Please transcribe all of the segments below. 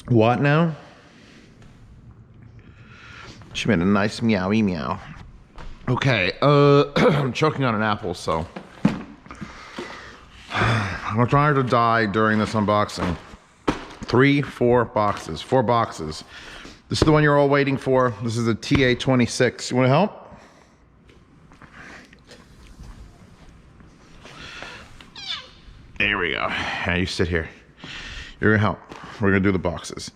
What now? She made a nice meowy meow. Okay, I'm choking on an apple, so I'm trying to die during this unboxing. 4 boxes. This is the one you're all waiting for. This is the TA26. You want to help? There we go. Now you sit here. You're gonna help. We're gonna do the boxes.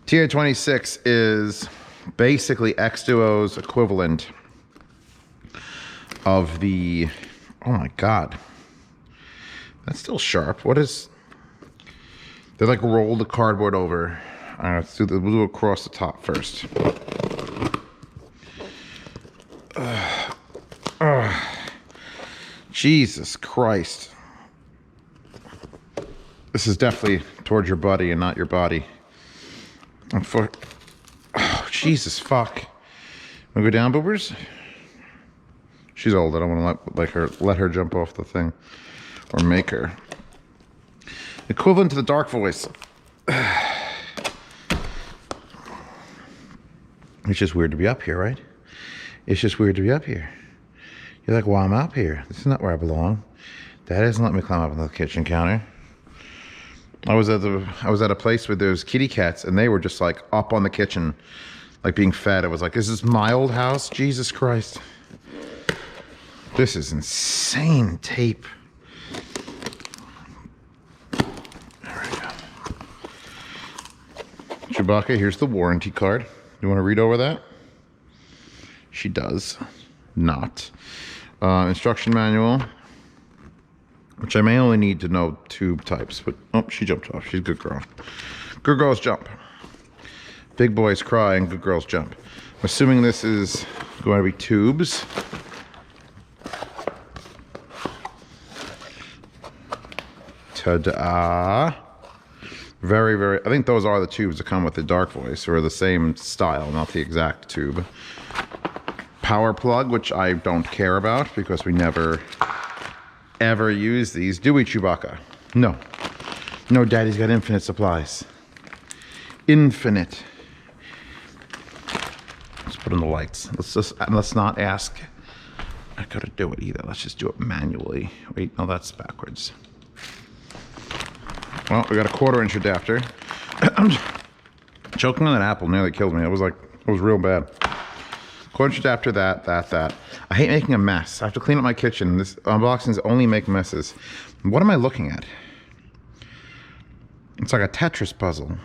TA26 is basically Xduoo's equivalent of the, oh my God. That's still sharp. What is, they like roll the cardboard over. All right, we'll do it across the top first. Jesus Christ. This is definitely towards your buddy and not your body. Oh, Jesus fuck. Wanna go down, boobers? She's old. I don't want to let her jump off the thing or make her. Equivalent to the Dark Voice. It's just weird to be up here, right? It's just weird to be up here. You're like, well, I'm up here. This is not where I belong. Dad doesn't let me climb up on the kitchen counter. I was at a place where there's kitty cats, and they were just like up on the kitchen, like being fed. I was like, is this my old house? Jesus Christ. This is insane tape. There we go. Chewbacca, here's the warranty card. You want to read over that? She does not. Instruction manual, which I may only need to know tube types, but oh, she jumped off. She's a good girl. Good girls jump. Big boys cry and good girls jump. I'm assuming this is going to be tubes. Ta-da. Very, very, I think those are the tubes that come with the Dark Voice, or the same style, not the exact tube. Power plug, which I don't care about because we never ever use these. Do we, Chewbacca? No. No, Daddy's got infinite supplies. Infinite. Let's put in the lights. Let's not ask. I gotta do it either. Let's just do it manually. Wait, no, that's backwards. Well, we got a 1/4-inch adapter. I'm choking on that apple nearly killed me. It was real bad. 1/4-inch adapter, that. I hate making a mess. I have to clean up my kitchen. This unboxings only make messes. What am I looking at? It's like a Tetris puzzle.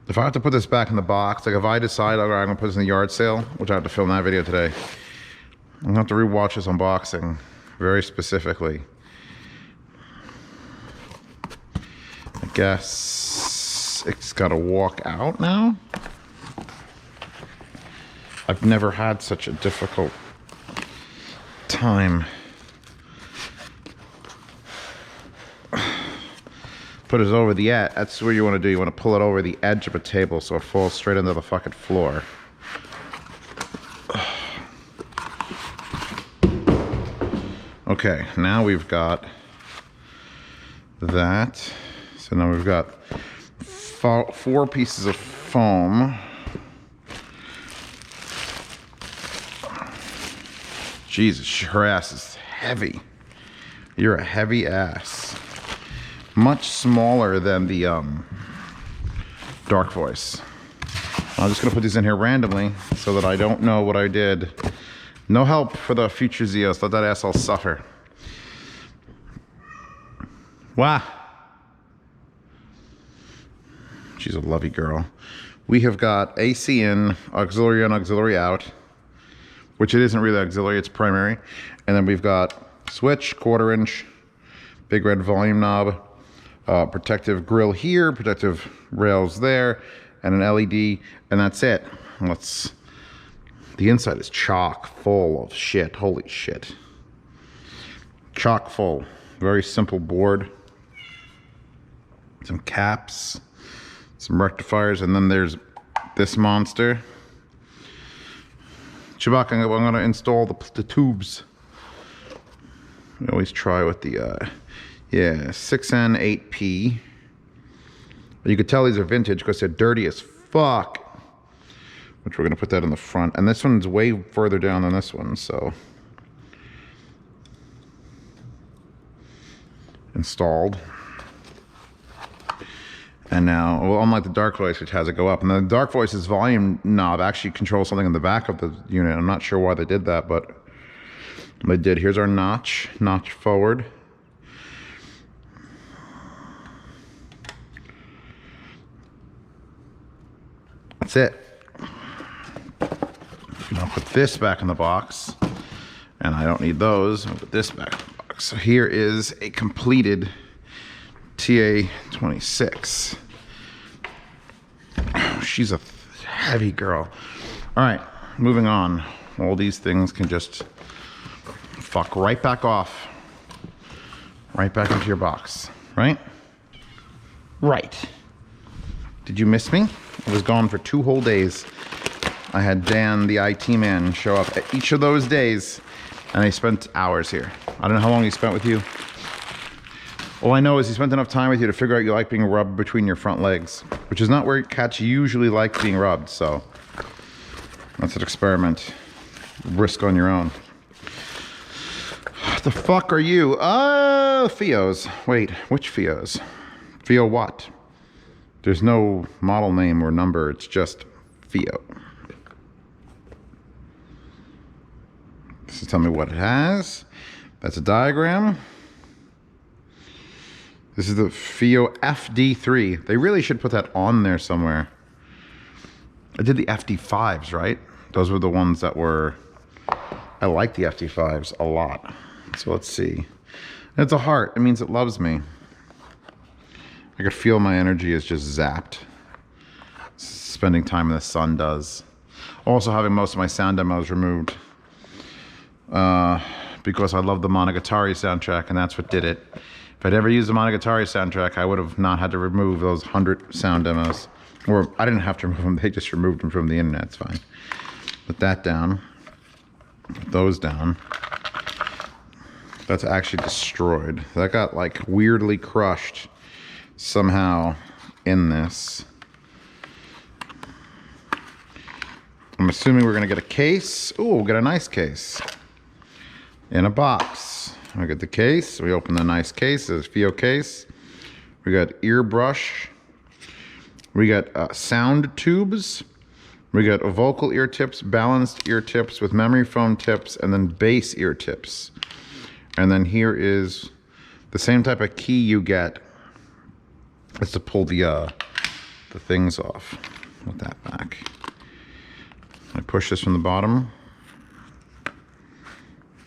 If I have to put this back in the box, like if I decide I'm gonna put this in the yard sale, which I have to film that video today, I'm gonna have to rewatch this unboxing very specifically. I guess it's gotta walk out now. I've never had such a difficult time. Put it over the edge. That's what you want to do. You want to pull it over the edge of a table so it falls straight into the fucking floor. Okay, now we've got that. So now we've got 4 pieces of foam. Jesus, her ass is heavy. You're a heavy ass. Much smaller than the Dark Voice. I'm just gonna put these in here randomly so that I don't know what I did. No help for the future Zeos. Let that asshole suffer. Wow. She's a lovey girl. We have got AC in, auxiliary in, auxiliary out, which it isn't really auxiliary, it's primary. And then we've got switch, 1/4-inch, big red volume knob, protective grill here, protective rails there, and an LED, and that's it. The inside is chock full of shit. Holy shit. Chock full. Very simple board. Some caps, some rectifiers, and then there's this monster. Chewbacca, I'm gonna install the tubes. We always try with the, yeah, 6N8P. You could tell these are vintage because they're dirty as fuck. Which we're gonna put that in the front. And this one's way further down than this one, so. Installed. And now, well, unlike the Dark Voice, which has it go up, and the Dark Voice's volume knob actually controls something in the back of the unit. I'm not sure why they did that, but they did. Here's our notch forward. That's it. I'll put this back in the box, and I don't need those. I'll put this back in the box. So here is a completed TA26. Oh, she's a heavy girl. All right, moving on. All these things can just fuck right back off. Right back into your box, right? Right. Did you miss me? I was gone for 2 whole days. I had Dan, the IT man, show up at each of those days, and I spent hours here. I don't know how long he spent with you. All I know is he spent enough time with you to figure out you like being rubbed between your front legs, which is not where cats usually like being rubbed, so that's an experiment. Risk on your own. What the fuck are you? FiiOs. Wait, which FiiOs? FiiO what? There's no model name or number, it's just FiiO. So tell me what it has. That's a diagram. This is the FiiO FD3. They really should put that on there somewhere. I did the FD5s, right? Those were the ones that were... I like the FD5s a lot. So let's see. It's a heart. It means it loves me. I could feel my energy is just zapped. Spending time in the sun does. Also having most of my sound demos removed. Because I love the Monogatari soundtrack, and that's what did it. If I'd ever used the Monogatari soundtrack, I would have not had to remove those 100 sound demos. Or I didn't have to remove them, they just removed them from the internet, it's fine. Put that down. Put those down. That's actually destroyed. That got like weirdly crushed somehow in this. I'm assuming we're gonna get a case. Ooh, we'll get a nice case. In a box. We get the case. We open the nice case. It's a FiiO case. We got ear brush. We got sound tubes. We got vocal ear tips, balanced ear tips with memory foam tips, and then bass ear tips. And then here is the same type of key you get. Is to pull the things off. Put that back. I push this from the bottom.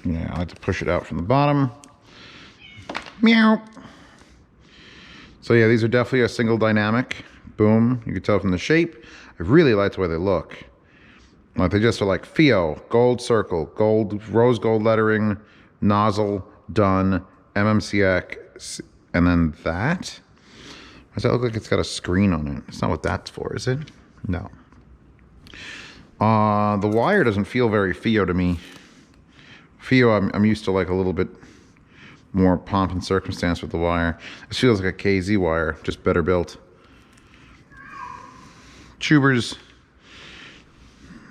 Yeah, I like to push it out from the bottom. Meow. So yeah, these are definitely a single dynamic. Boom. You can tell from the shape. I really like the way they look. Like they just are like FiiO, gold circle, gold, rose gold lettering, nozzle, done, MMCX, and then that. Does that look like it's got a screen on it? It's not what that's for, is it? No. The wire doesn't feel very FiiO to me. FiiO, I'm used to like a little bit more pomp and circumstance with the wire. This feels like a KZ wire, just better built. Tubers,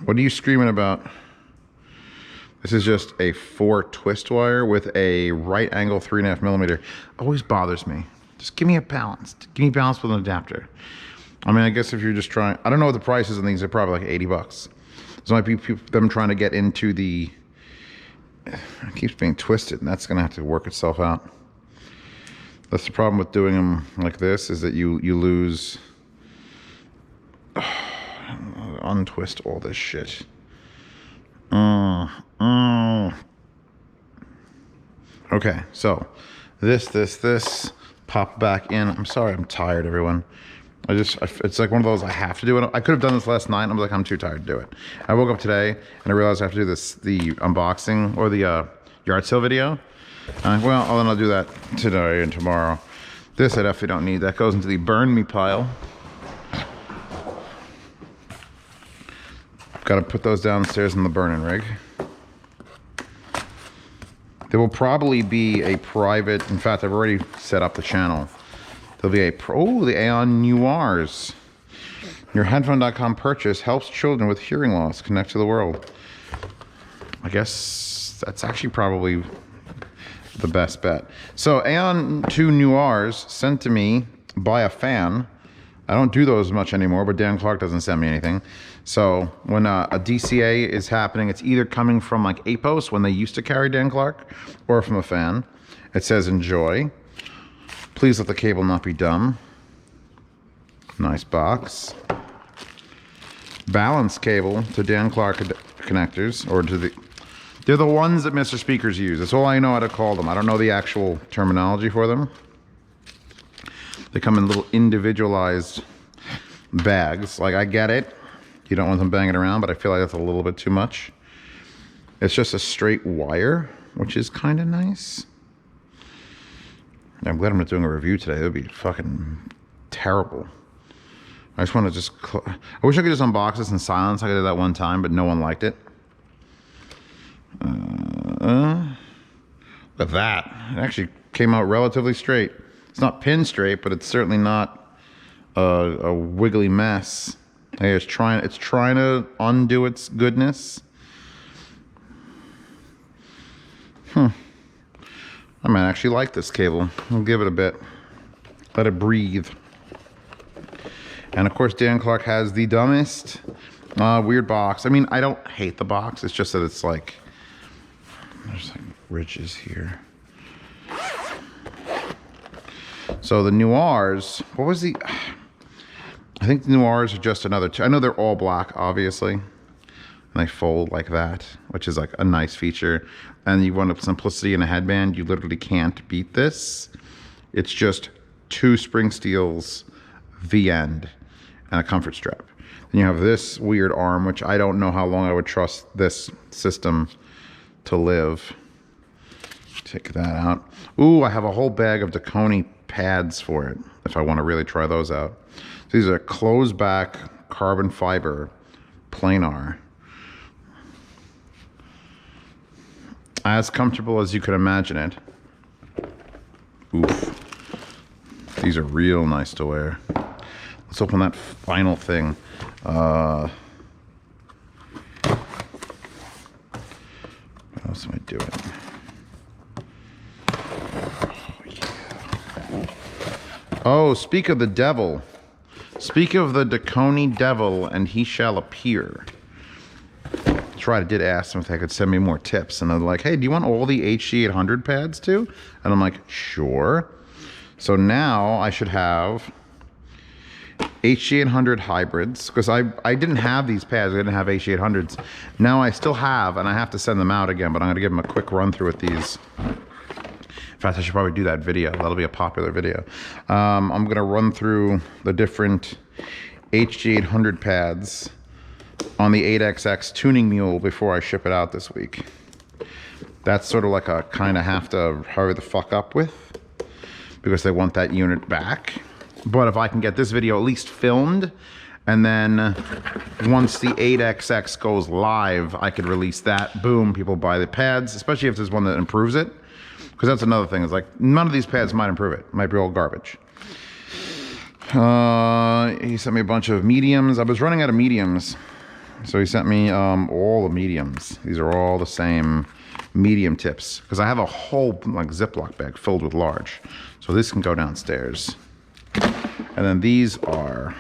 what are you screaming about? This is just a 4 twist wire with a right angle 3.5 millimeter. Always bothers me. Just give me a balance. Give me balance with an adapter. I mean, I guess if you're just trying, I don't know what the prices on these are, probably like 80 bucks. This might be them trying to get into the, it keeps being twisted, and that's gonna have to work itself out. That's the problem with doing them like this, is that you lose, untwist all this shit. Okay, so this pop back in. I'm sorry, I'm tired, everyone. It's like one of those I have to do it. I could have done this last night. I'm like, I'm too tired to do it. I woke up today and I realized I have to do the unboxing or the yard sale video. Well, then I'll do that today and tomorrow. This I definitely don't need. That goes into the burn me pile. Got to put those downstairs in the burning rig. There will probably be a private, in fact, I've already set up the channel. There'll be the Aeon Noirs. Your headphone.com purchase helps children with hearing loss connect to the world. I guess that's actually probably the best bet. So Aeon 2 Noirs sent to me by a fan. I don't do those much anymore, but Dan Clark doesn't send me anything. So when a DCA is happening, it's either coming from like APOS when they used to carry Dan Clark, or from a fan. It says enjoy. Please let the cable not be dumb. Nice box. Balance cable to Dan Clark connectors, or to the... They're the ones that Mr. Speakers use. That's all I know how to call them. I don't know the actual terminology for them. They come in little individualized bags. Like, I get it. You don't want them banging around, but I feel like that's a little bit too much. It's just a straight wire, which is kind of nice. I'm glad I'm not doing a review today. It would be fucking terrible. I just want to I wish I could just unbox this in silence like I did that one time, but no one liked it. Look at that. It actually came out relatively straight. It's not pin straight, but it's certainly not a wiggly mess. Hey, it's trying to undo its goodness. I might actually like this cable. I'll give it a bit. Let it breathe. And of course, Dan Clark has the dumbest weird box. I mean, I don't hate the box. It's just that it's like, there's like ridges here. So the Noirs, what was the... I think the Noirs are just another... I know they're all black, obviously. And they fold like that, which is like a nice feature. And you want simplicity in a headband, you literally can't beat this. It's just 2 spring steels, the end, and a comfort strap. Then you have this weird arm, which I don't know how long I would trust this system to live. Take that out. Ooh, I have a whole bag of Dekoni pads for it, if I want to really try those out. So these are closed back carbon fiber planar. As comfortable as you could imagine it. Oof. These are real nice to wear. Let's open that final thing. What else am I doing? Oh, speak of the devil. Speak of the Dekoni devil, and he shall appear. That's right, I did ask them if they could send me more tips. And they're like, hey, do you want all the HD800 pads too? And I'm like, sure. So now I should have HD800 hybrids, because I didn't have these pads. I didn't have HD800s. Now I still have, and I have to send them out again, but I'm going to give them a quick run through with these. In fact, I should probably do that video. That'll be a popular video. I'm going to run through the different HD800 pads on the 8XX tuning mule before I ship it out this week. That's sort of like a kind of have to hurry the fuck up with, because they want that unit back. But if I can get this video at least filmed, and then once the 8XX goes live, I could release that. Boom, people buy the pads, especially if there's one that improves it. Because that's another thing. It's like, none of these pads might improve it. Might be all garbage. He sent me a bunch of mediums. I was running out of mediums. So he sent me all the mediums. These are all the same medium tips. Because I have a whole like Ziploc bag filled with large. So this can go downstairs. And then these are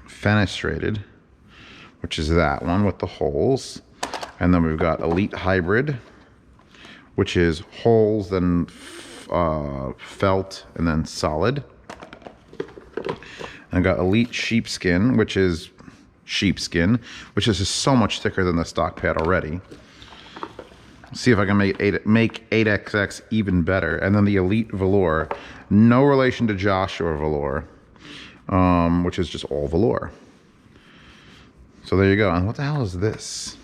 fenestrated, which is that one with the holes. And then we've got Elite Hybrid, which is holes, then felt, and then solid. And I got Elite Sheepskin, which is sheepskin, which is just so much thicker than the stock pad already. See if I can make 8XX even better. And then the Elite Velour, no relation to Joshua Velour, which is just all velour. So there you go. And what the hell is this?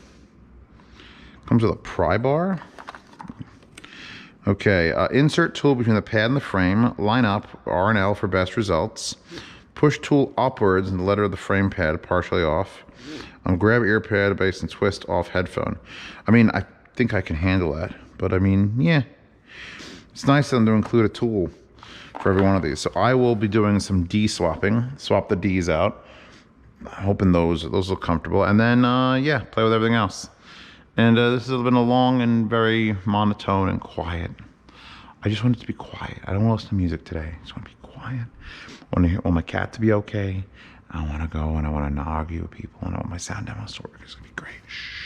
Comes with a pry bar. Okay, insert tool between the pad and the frame. Line up R and L for best results. Push tool upwards and the letter of the frame pad partially off. Grab ear pad base and twist off headphone. I mean, think I can handle that. But I mean, yeah, it's nice of them to include a tool for every one of these. So I will be doing some D swapping, swap the Ds out. Hoping those look comfortable. And then, yeah, play with everything else. And this has been a long and very monotone and quiet. I just want it to be quiet. I don't want to listen to music today. I just want to be quiet. I want my cat to be okay. I want to go and I want to not argue with people. And I want my sound demos to work. It's going to be great. Shh.